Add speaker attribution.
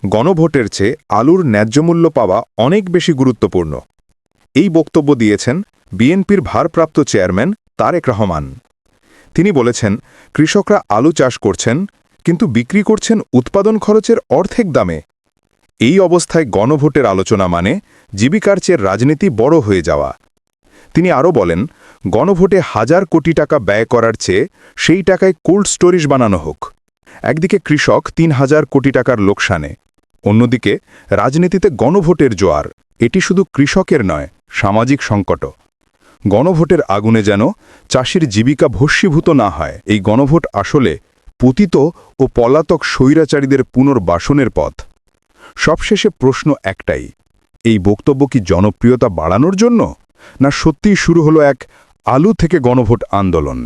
Speaker 1: গণভোটের চেয়ে আলুর ন্যায্যমূল্য পাওয়া অনেক বেশি গুরুত্বপূর্ণ। এই বক্তব্য দিয়েছেন বিএনপির ভারপ্রাপ্ত চেয়ারম্যান তারেক রহমান। তিনি বলেছেন, কৃষকরা আলু চাষ করছেন, কিন্তু বিক্রি করছেন উৎপাদন খরচের অর্ধেক দামে। এই অবস্থায় গণভোটের আলোচনা মানে জীবিকার চেয়ে রাজনীতি বড় হয়ে যাওয়া। তিনি আরও বলেন, গণভোটে হাজার কোটি টাকা ব্যয় করার চেয়ে সেই টাকায় কোল্ড স্টোরেজ বানানো হোক। একদিকে কৃষক ৩,০০০ কোটি টাকার লোকসানে, অন্যদিকে রাজনীতিতে গণভোটের জোয়ার। এটি শুধু কৃষকের নয়, সামাজিক সংকটও। গণভোটের আগুনে যেন চাষির জীবিকা ভস্মীভূত না হয়। এই গণভোট আসলে পতিত ও পলাতক স্বৈরাচারীদের পুনর্বাসনের পথ। সবশেষে প্রশ্ন একটাই, এই বক্তব্য কি জনপ্রিয়তা বাড়ানোর জন্য, না সত্যিই শুরু হলো এক আলু থেকে গণভোট আন্দোলন?